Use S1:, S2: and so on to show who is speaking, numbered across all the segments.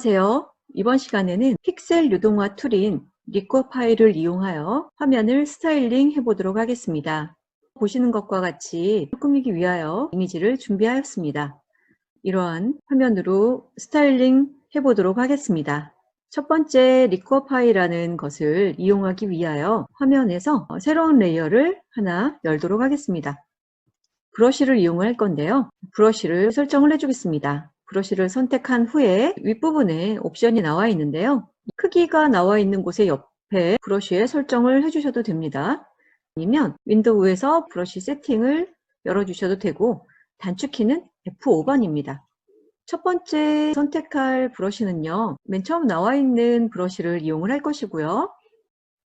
S1: 안녕하세요. 이번 시간에는 픽셀 유동화 툴인 리코파일을 이용하여 화면을 스타일링 해보도록 하겠습니다. 보시는 것과 같이 꾸미기 위하여 이미지를 준비하였습니다. 이러한 화면으로 스타일링 해보도록 하겠습니다. 첫 번째 리코파일이라는 것을 이용하기 위하여 화면에서 새로운 레이어를 하나 열도록 하겠습니다. 브러쉬를 이용할 건데요. 브러쉬를 설정을 해주겠습니다. 브러쉬를 선택한 후에 윗부분에 옵션이 나와 있는데요. 크기가 나와 있는 곳의 옆에 브러쉬에 설정을 해주셔도 됩니다. 아니면 윈도우에서 브러쉬 세팅을 열어주셔도 되고 단축키는 F5번입니다. 첫 번째 선택할 브러쉬는요. 맨 처음 나와 있는 브러쉬를 이용을 할 것이고요.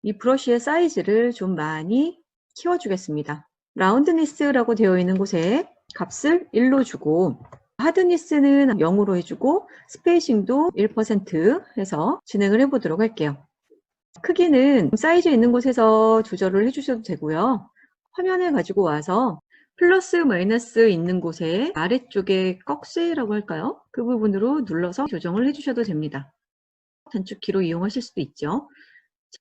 S1: 이 브러쉬의 사이즈를 좀 많이 키워주겠습니다. 라운드니스라고 되어 있는 곳에 값을 1로 주고 하드니스는 0으로 해주고 스페이싱도 1% 해서 진행을 해보도록 할게요. 크기는 사이즈 있는 곳에서 조절을 해주셔도 되고요. 화면을 가지고 와서 플러스 마이너스 있는 곳에 아래쪽에 꺽쇠라고 할까요? 그 부분으로 눌러서 조정을 해주셔도 됩니다. 단축키로 이용하실 수도 있죠.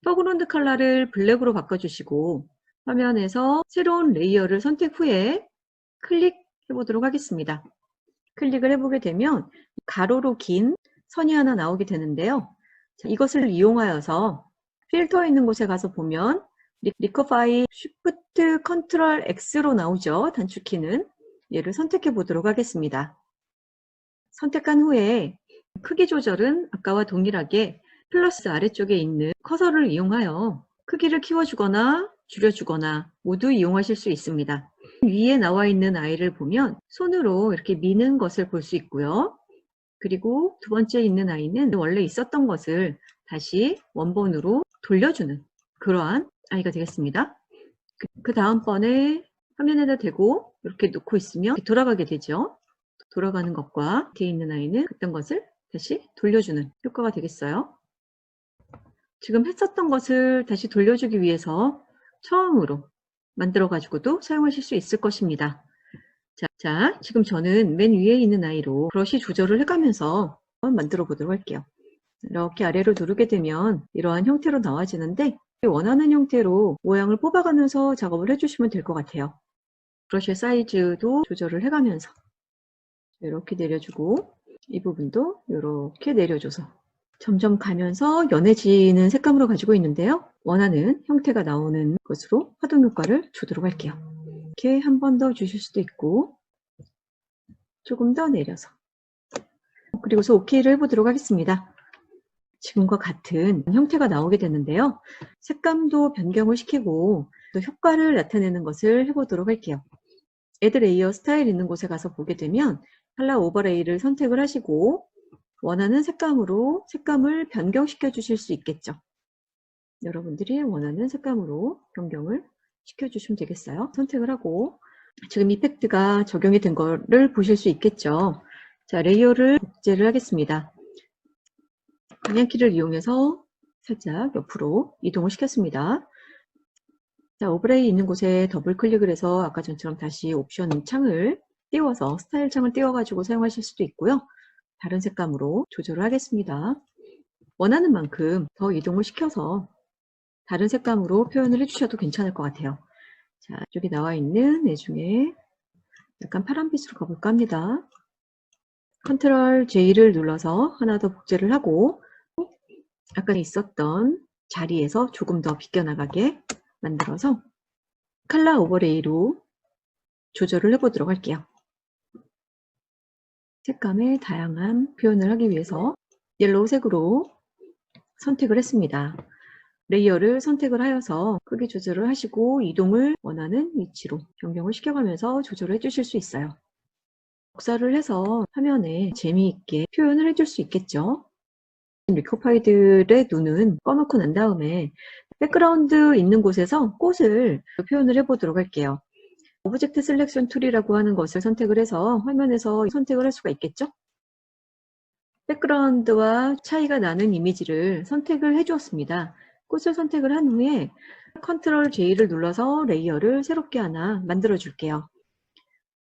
S1: 포그라운드 컬러를 블랙으로 바꿔주시고 화면에서 새로운 레이어를 선택 후에 클릭해 보도록 하겠습니다. 클릭을 해보게 되면 가로로 긴 선이 하나 나오게 되는데요. 이것을 이용하여서 필터 있는 곳에 가서 보면 리커파이 Shift Ctrl X로 나오죠. 단축키는 얘를 선택해 보도록 하겠습니다. 선택한 후에 크기 조절은 아까와 동일하게 플러스 아래쪽에 있는 커서를 이용하여 크기를 키워주거나 줄여주거나 모두 이용하실 수 있습니다. 위에 나와 있는 아이를 보면 손으로 이렇게 미는 것을 볼 수 있고요. 그리고 두 번째 있는 아이는 원래 있었던 것을 다시 원본으로 돌려주는 그러한 아이가 되겠습니다. 그 다음번에 화면에다 대고 이렇게 놓고 있으면 돌아가게 되죠. 돌아가는 것과 뒤에 있는 아이는 그랬던 것을 다시 돌려주는 효과가 되겠어요. 지금 했었던 것을 다시 돌려주기 위해서 처음으로 만들어 가지고도 사용하실 수 있을 것입니다. 자, 지금 저는 맨 위에 있는 아이로 브러쉬 조절을 해가면서 만들어 보도록 할게요. 이렇게 아래로 누르게 되면 이러한 형태로 나와지는데 원하는 형태로 모양을 뽑아가면서 작업을 해주시면 될 것 같아요. 브러쉬의 사이즈도 조절을 해가면서 이렇게 내려주고 이 부분도 이렇게 내려줘서 점점 가면서 연해지는 색감으로 가지고 있는데요. 원하는 형태가 나오는 것으로 화동 효과를 주도록 할게요. 이렇게 한 번 더 주실 수도 있고 조금 더 내려서 그리고서 OK를 해보도록 하겠습니다. 지금과 같은 형태가 나오게 되는데요. 색감도 변경을 시키고 또 효과를 나타내는 것을 해보도록 할게요. 애드 레이어 스타일 있는 곳에 가서 보게 되면 컬러 오버레이를 선택을 하시고 원하는 색감으로 색감을 변경시켜 주실 수 있겠죠. 여러분들이 원하는 색감으로 변경을 시켜 주시면 되겠어요. 선택을 하고 지금 이펙트가 적용이 된 거를 보실 수 있겠죠. 자, 레이어를 복제를 하겠습니다. 방향키를 이용해서 살짝 옆으로 이동을 시켰습니다. 자, 오버레이 있는 곳에 더블 클릭을 해서 아까 전처럼 다시 옵션 창을 띄워서 스타일 창을 띄워가지고 사용하실 수도 있고요. 다른 색감으로 조절을 하겠습니다. 원하는 만큼 더 이동을 시켜서 다른 색감으로 표현을 해주셔도 괜찮을 것 같아요. 자, 이쪽에 나와 있는 애 중에 약간 파란빛으로 가볼까 합니다. 컨트롤 J를 눌러서 하나 더 복제를 하고 아까 있었던 자리에서 조금 더 비껴나가게 만들어서 컬러 오버레이로 조절을 해보도록 할게요. 색감의 다양한 표현을 하기 위해서 옐로우색으로 선택을 했습니다. 레이어를 선택을 하여서 크기 조절을 하시고 이동을 원하는 위치로 변경을 시켜가면서 조절을 해주실 수 있어요. 복사를 해서 화면에 재미있게 표현을 해줄 수 있겠죠. 리코파이들의 눈은 꺼놓고 난 다음에 백그라운드 있는 곳에서 꽃을 표현을 해보도록 할게요. 오브젝트 셀렉션 툴이라고 하는 것을 선택을 해서 화면에서 선택을 할 수가 있겠죠. 백그라운드와 차이가 나는 이미지를 선택을 해 주었습니다. 꽃을 선택을 한 후에 컨트롤 J를 눌러서 레이어를 새롭게 하나 만들어 줄게요.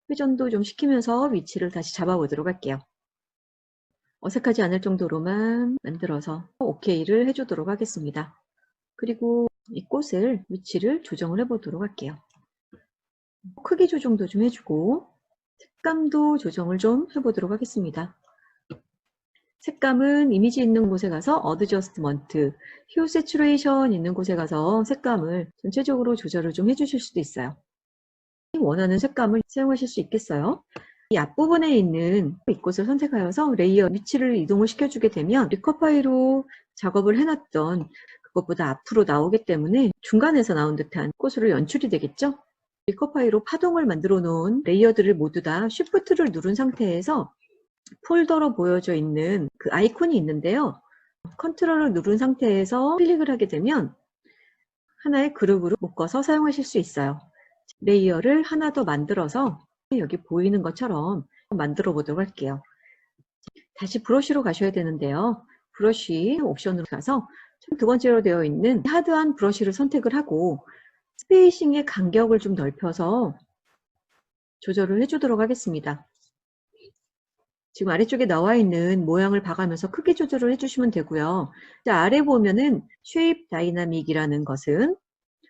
S1: 회전도 좀 시키면서 위치를 다시 잡아보도록 할게요. 어색하지 않을 정도로만 만들어서 OK를 해주도록 하겠습니다. 그리고 이 꽃을 위치를 조정을 해보도록 할게요. 크기 조정도 좀 해주고 색감도 조정을 좀 해보도록 하겠습니다. 색감은 이미지 있는 곳에 가서 어드저스트먼트, 휴 세츄레이션 있는 곳에 가서 색감을 전체적으로 조절을 좀 해주실 수도 있어요. 원하는 색감을 사용하실 수 있겠어요. 이 앞부분에 있는 이 꽃을 선택하여서 레이어 위치를 이동을 시켜주게 되면 리커파이로 작업을 해놨던 그것보다 앞으로 나오기 때문에 중간에서 나온 듯한 꽃으로 연출이 되겠죠. 리커파이로 파동을 만들어 놓은 레이어들을 모두 다 쉬프트를 누른 상태에서 폴더로 보여져 있는 그 아이콘이 있는데요. 컨트롤을 누른 상태에서 클릭을 하게 되면 하나의 그룹으로 묶어서 사용하실 수 있어요. 레이어를 하나 더 만들어서 여기 보이는 것처럼 만들어 보도록 할게요. 다시 브러쉬로 가셔야 되는데요. 브러쉬 옵션으로 가서 두 번째로 되어 있는 하드한 브러쉬를 선택을 하고 스페이싱의 간격을 좀 넓혀서 조절을 해주도록 하겠습니다. 지금 아래쪽에 나와 있는 모양을 봐가면서 크기 조절을 해주시면 되고요. 아래 보면은 쉐입 다이나믹이라는 것은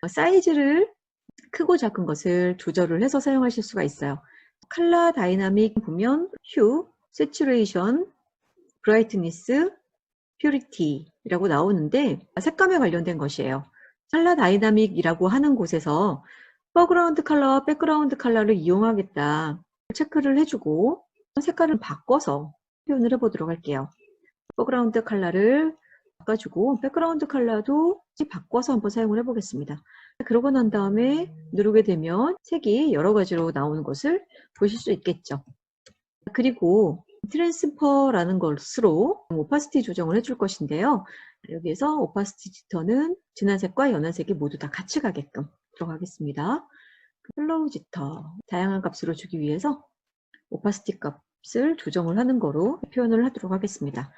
S1: 사이즈를 크고 작은 것을 조절을 해서 사용하실 수가 있어요. 컬러 다이나믹 보면 휴, 세츄레이션, 브라이트니스, 퓨리티라고 나오는데 색감에 관련된 것이에요. 컬러 다이나믹이라고 하는 곳에서 포그라운드 컬러와 백그라운드 컬러를 이용하겠다 체크를 해주고 색깔을 바꿔서 표현을 해보도록 할게요. 포그라운드 컬러를 바꿔주고 백그라운드 컬러도 바꿔서 한번 사용을 해보겠습니다. 그러고 난 다음에 누르게 되면 색이 여러 가지로 나오는 것을 보실 수 있겠죠. 그리고 트랜스퍼라는 것으로 오파시티 조정을 해줄 것인데요. 여기에서 오파시티 지터는 진한 색과 연한 색이 모두 다 같이 가게끔 들어가겠습니다. 플로우 지터 다양한 값으로 주기 위해서 오파시티 값을 조정을 하는 거로 표현을 하도록 하겠습니다.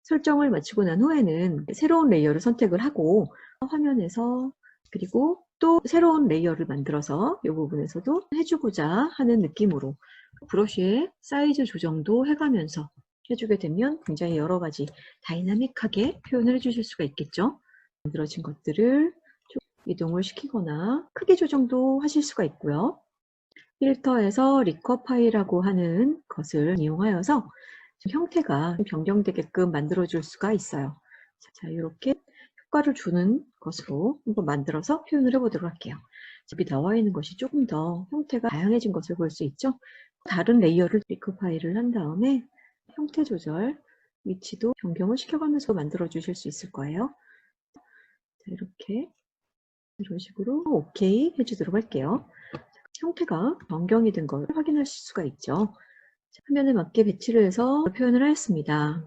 S1: 설정을 마치고 난 후에는 새로운 레이어를 선택을 하고 화면에서 그리고 또 새로운 레이어를 만들어서 이 부분에서도 해주고자 하는 느낌으로 브러쉬의 사이즈 조정도 해가면서 해주게 되면 굉장히 여러 가지 다이나믹하게 표현을 해주실 수가 있겠죠. 만들어진 것들을 이동을 시키거나 크기 조정도 하실 수가 있고요. 필터에서 리커파이라고 하는 것을 이용하여서 형태가 변경되게끔 만들어줄 수가 있어요. 자, 이렇게 효과를 주는 것으로 한번 만들어서 표현을 해보도록 할게요. 여기 나와 있는 것이 조금 더 형태가 다양해진 것을 볼 수 있죠. 다른 레이어를 리커파이를 한 다음에 형태 조절, 위치도 변경을 시켜가면서 만들어 주실 수 있을 거예요. 자, 이렇게 이런 식으로 OK 해주도록 할게요. 형태가 변경이 된 걸 확인하실 수가 있죠. 화면에 맞게 배치를 해서 표현을 하였습니다.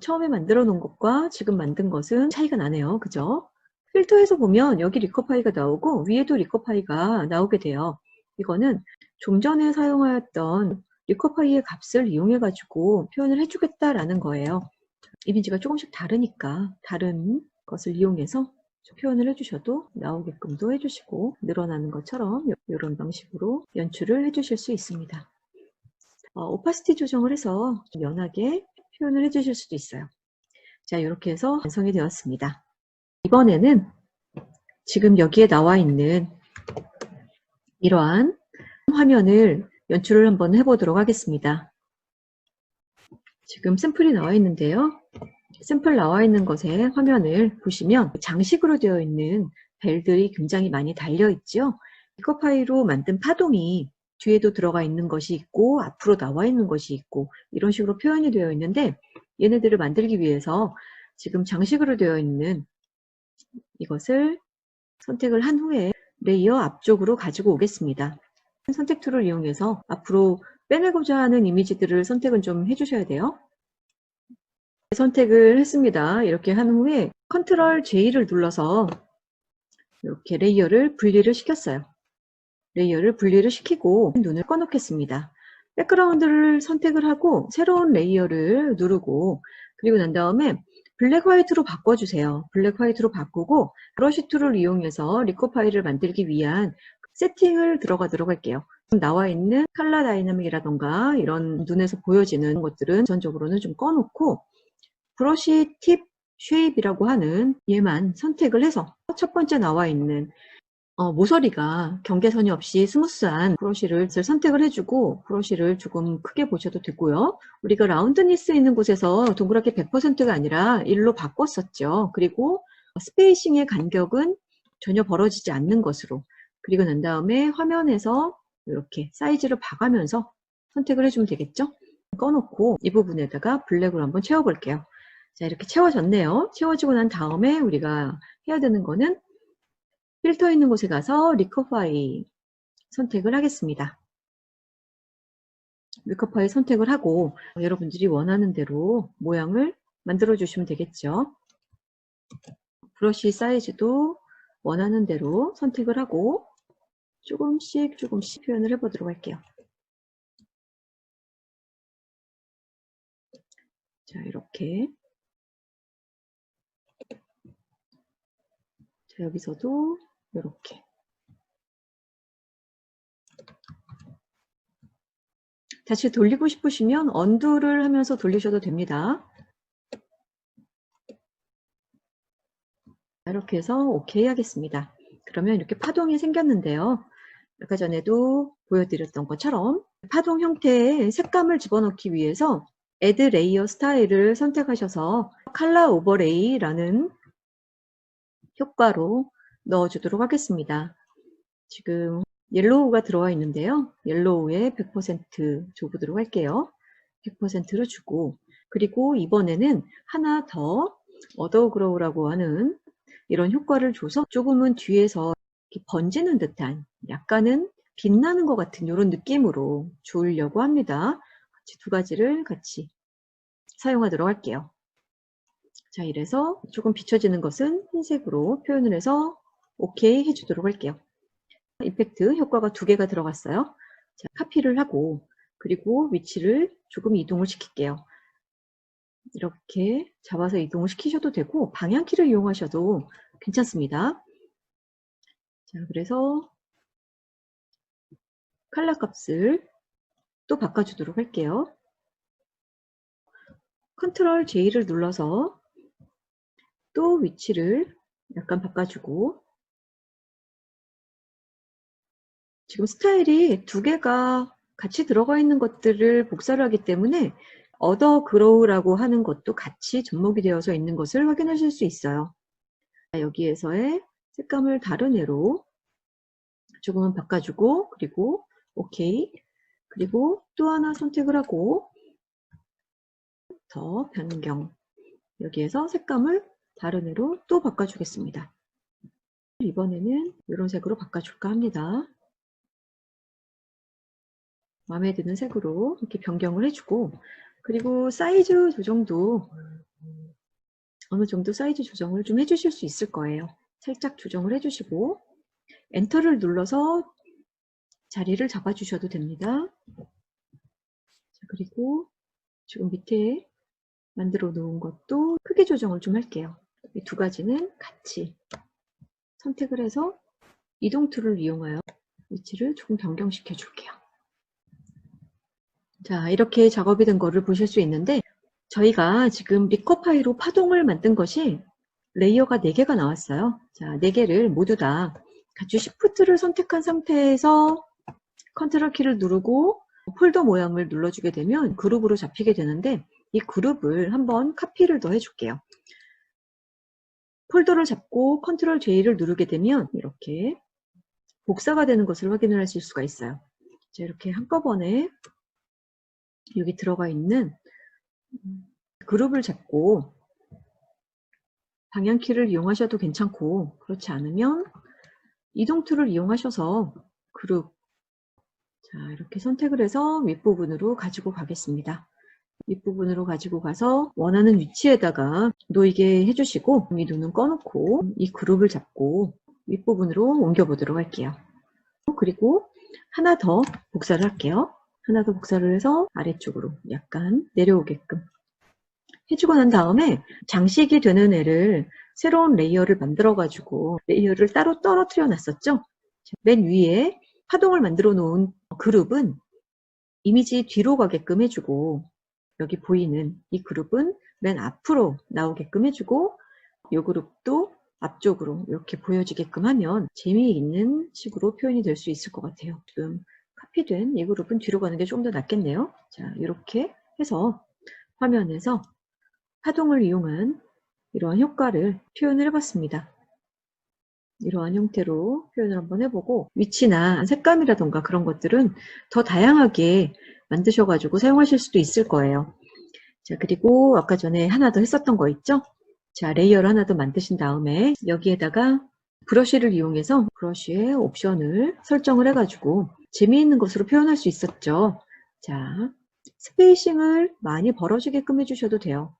S1: 처음에 만들어 놓은 것과 지금 만든 것은 차이가 나네요. 그죠? 필터에서 보면 여기 리커파이가 나오고 위에도 리커파이가 나오게 돼요. 이거는 좀 전에 사용하였던 리커파이의 값을 이용해 가지고 표현을 해주겠다라는 거예요. 이미지가 조금씩 다르니까 다른 것을 이용해서 표현을 해주셔도 나오게끔도 해주시고 늘어나는 것처럼 이런 방식으로 연출을 해주실 수 있습니다. 오파시티 조정을 해서 좀 연하게 표현을 해주실 수도 있어요. 자, 이렇게 해서 완성이 되었습니다. 이번에는 지금 여기에 나와 있는 이러한 화면을 연출을 한번 해보도록 하겠습니다. 지금 샘플이 나와 있는데요. 샘플 나와 있는 것에 화면을 보시면 장식으로 되어 있는 벨들이 굉장히 많이 달려 있죠. 리커파이로 만든 파동이 뒤에도 들어가 있는 것이 있고 앞으로 나와 있는 것이 있고 이런 식으로 표현이 되어 있는데 얘네들을 만들기 위해서 지금 장식으로 되어 있는 이것을 선택을 한 후에 레이어 앞쪽으로 가지고 오겠습니다. 선택 툴을 이용해서 앞으로 빼내고자 하는 이미지들을 선택은 좀 해주셔야 돼요. 선택을 했습니다. 이렇게 한 후에 컨트롤 J를 눌러서 이렇게 레이어를 분리를 시켰어요. 레이어를 분리를 시키고 눈을 꺼놓겠습니다. 백그라운드를 선택을 하고 새로운 레이어를 누르고 그리고 난 다음에 블랙 화이트로 바꿔주세요. 블랙 화이트로 바꾸고 브러쉬 툴을 이용해서 리커파이를 만들기 위한 세팅을 들어가도록 할게요. 나와 있는 컬러 다이나믹이라던가 이런 눈에서 보여지는 것들은 우선적으로는 좀 꺼놓고 브러쉬 팁 쉐입이라고 하는 얘만 선택을 해서 첫 번째 나와 있는 모서리가 경계선이 없이 스무스한 브러쉬를 선택을 해주고 브러쉬를 조금 크게 보셔도 되고요. 우리가 라운드니스 있는 곳에서 동그랗게 100%가 아니라 1로 바꿨었죠. 그리고 스페이싱의 간격은 전혀 벌어지지 않는 것으로, 그리고 난 다음에 화면에서 이렇게 사이즈를 봐가면서 선택을 해주면 되겠죠. 꺼놓고 이 부분에다가 블랙으로 한번 채워볼게요. 자, 이렇게 채워졌네요. 채워지고 난 다음에 우리가 해야 되는 거는 필터 있는 곳에 가서 리커파이 선택을 하겠습니다. 리커파이 선택을 하고 여러분들이 원하는 대로 모양을 만들어 주시면 되겠죠. 브러쉬 사이즈도 원하는 대로 선택을 하고 조금씩 표현을 해보도록 할게요. 자, 이렇게. 자, 여기서도 이렇게. 다시 돌리고 싶으시면 언두를 하면서 돌리셔도 됩니다. 이렇게 해서 오케이 하겠습니다. 그러면 이렇게 파동이 생겼는데요. 아까 전에도 보여드렸던 것처럼 파동 형태의 색감을 집어넣기 위해서 Add Layer 스타일을 선택하셔서 컬러 오버레이라는 효과로 넣어주도록 하겠습니다. 지금 옐로우가 들어와 있는데요. 옐로우에 100% 줘보도록 할게요. 100%로 주고, 그리고 이번에는 하나 더 어더그로우라고 하는 이런 효과를 줘서 조금은 뒤에서 이렇게 번지는 듯한, 약간은 빛나는 것 같은 이런 느낌으로 주려고 합니다. 두 가지를 같이 사용하도록 할게요. 자, 이래서 조금 비춰지는 것은 흰색으로 표현을 해서 오케이 해주도록 할게요. 이펙트 효과가 2개가 들어갔어요. 자, 카피를 하고, 그리고 위치를 조금 이동을 시킬게요. 이렇게 잡아서 이동을 시키셔도 되고 방향키를 이용하셔도 괜찮습니다. 자, 그래서 컬러 값을 또 바꿔주도록 할게요. 컨트롤 J를 눌러서 또 위치를 약간 바꿔주고, 지금 스타일이 2개가 같이 들어가 있는 것들을 복사를 하기 때문에 어더그로우라고 하는 것도 같이 접목이 되어서 있는 것을 확인하실 수 있어요. 여기에서의 색감을 다른 애로 조금은 바꿔주고, 그리고 오케이, 그리고 또 하나 선택을 하고 더 변경, 여기에서 색감을 다른 애로 또 바꿔주겠습니다. 이번에는 이런 색으로 바꿔줄까 합니다. 마음에 드는 색으로 이렇게 변경을 해주고, 그리고 사이즈 조정도 어느 정도 사이즈 조정을 좀 해주실 수 있을 거예요. 살짝 조정을 해주시고 엔터를 눌러서 자리를 잡아주셔도 됩니다. 자, 그리고 지금 밑에 만들어 놓은 것도 크기 조정을 좀 할게요. 이 2가지는 같이 선택을 해서 이동 툴을 이용하여 위치를 조금 변경시켜 줄게요. 자, 이렇게 작업이 된 거를 보실 수 있는데, 저희가 지금 리커파이로 파동을 만든 것이 레이어가 4개가 나왔어요. 자, 4개를 모두 다 같이 Shift를 선택한 상태에서 컨트롤 키를 누르고 폴더 모양을 눌러주게 되면 그룹으로 잡히게 되는데, 이 그룹을 한번 카피를 더 해줄게요. 폴더를 잡고 컨트롤 J를 누르게 되면 이렇게 복사가 되는 것을 확인을 하실 수가 있어요. 자, 이렇게 한꺼번에 여기 들어가 있는 그룹을 잡고 방향키를 이용하셔도 괜찮고, 그렇지 않으면 이동 툴을 이용하셔서 그룹, 자, 이렇게 선택을 해서 윗부분으로 가지고 가겠습니다. 윗부분으로 가지고 가서 원하는 위치에다가 놓이게 해주시고, 이 눈은 꺼놓고 이 그룹을 잡고 윗부분으로 옮겨보도록 할게요. 그리고 하나 더 복사를 할게요. 하나 더 복사를 해서 아래쪽으로 약간 내려오게끔 해주고 난 다음에 장식이 되는 애를 새로운 레이어를 만들어 가지고 레이어를 따로 떨어뜨려 놨었죠. 맨 위에 파동을 만들어 놓은 그룹은 이미지 뒤로 가게끔 해주고, 여기 보이는 이 그룹은 맨 앞으로 나오게끔 해주고, 이 그룹도 앞쪽으로 이렇게 보여지게끔 하면 재미있는 식으로 표현이 될 수 있을 것 같아요. 지금 카피된 이 그룹은 뒤로 가는 게 좀 더 낫겠네요. 자, 이렇게 해서 화면에서 파동을 이용한 이러한 효과를 표현을 해봤습니다. 이러한 형태로 표현을 한번 해보고, 위치나 색감이라던가 그런 것들은 더 다양하게 만드셔가지고 사용하실 수도 있을 거예요. 자, 그리고 아까 전에 하나 더 했었던 거 있죠? 자, 레이어를 하나 더 만드신 다음에 여기에다가 브러쉬를 이용해서 브러쉬의 옵션을 설정을 해가지고 재미있는 것으로 표현할 수 있었죠. 자, 스페이싱을 많이 벌어지게끔 해주셔도 돼요.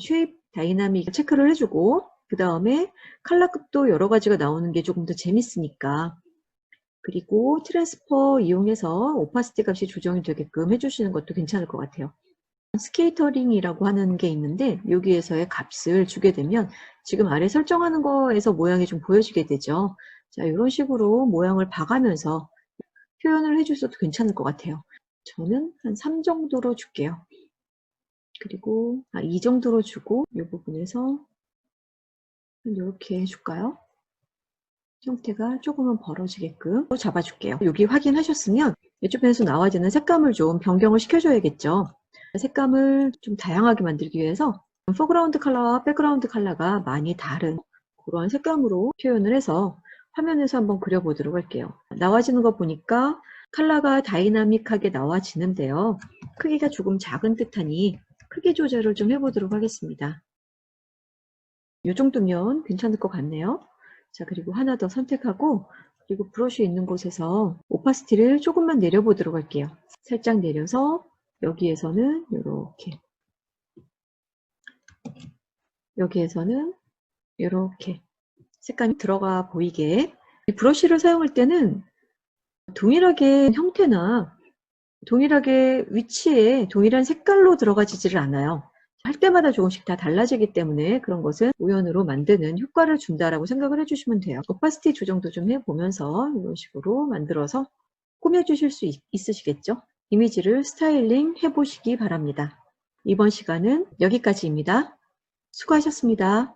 S1: 쉐입 다이나믹 체크를 해주고, 그 다음에 컬러급도 여러 가지가 나오는 게 조금 더 재밌으니까, 그리고 트랜스퍼 이용해서 오파시티 값이 조정이 되게끔 해주시는 것도 괜찮을 것 같아요. 스케이터링이라고 하는 게 있는데, 여기에서의 값을 주게 되면 지금 아래 설정하는 거에서 모양이 좀 보여지게 되죠. 자, 이런 식으로 모양을 봐가면서 표현을 해주셔도 괜찮을 것 같아요. 저는 한 3 정도로 줄게요. 그리고 2 정도로 주고, 이 부분에서 이렇게 해줄까요? 형태가 조금은 벌어지게끔 잡아줄게요. 여기 확인하셨으면 이쪽에서 나와지는 색감을 좀 변경을 시켜줘야겠죠. 색감을 좀 다양하게 만들기 위해서 포그라운드 컬러와 백그라운드 컬러가 많이 다른 그런 색감으로 표현을 해서 화면에서 한번 그려보도록 할게요. 나와지는 거 보니까 컬러가 다이나믹하게 나와지는데요. 크기가 조금 작은 듯하니 크기 조절을 좀 해보도록 하겠습니다. 이 정도면 괜찮을 것 같네요. 자, 그리고 하나 더 선택하고, 그리고 브러쉬 있는 곳에서 오파시티를 조금만 내려보도록 할게요. 살짝 내려서 여기에서는 이렇게, 여기에서는 이렇게 색감이 들어가 보이게. 이 브러쉬를 사용할 때는 동일하게 형태나 동일하게 위치에 동일한 색깔로 들어가지를 않아요. 할 때마다 조금씩 다 달라지기 때문에 그런 것은 우연으로 만드는 효과를 준다라고 생각을 해주시면 돼요. 오파시티 조정도 좀 해보면서 이런 식으로 만들어서 꾸며주실 수 있으시겠죠? 이미지를 스타일링 해보시기 바랍니다. 이번 시간은 여기까지입니다. 수고하셨습니다.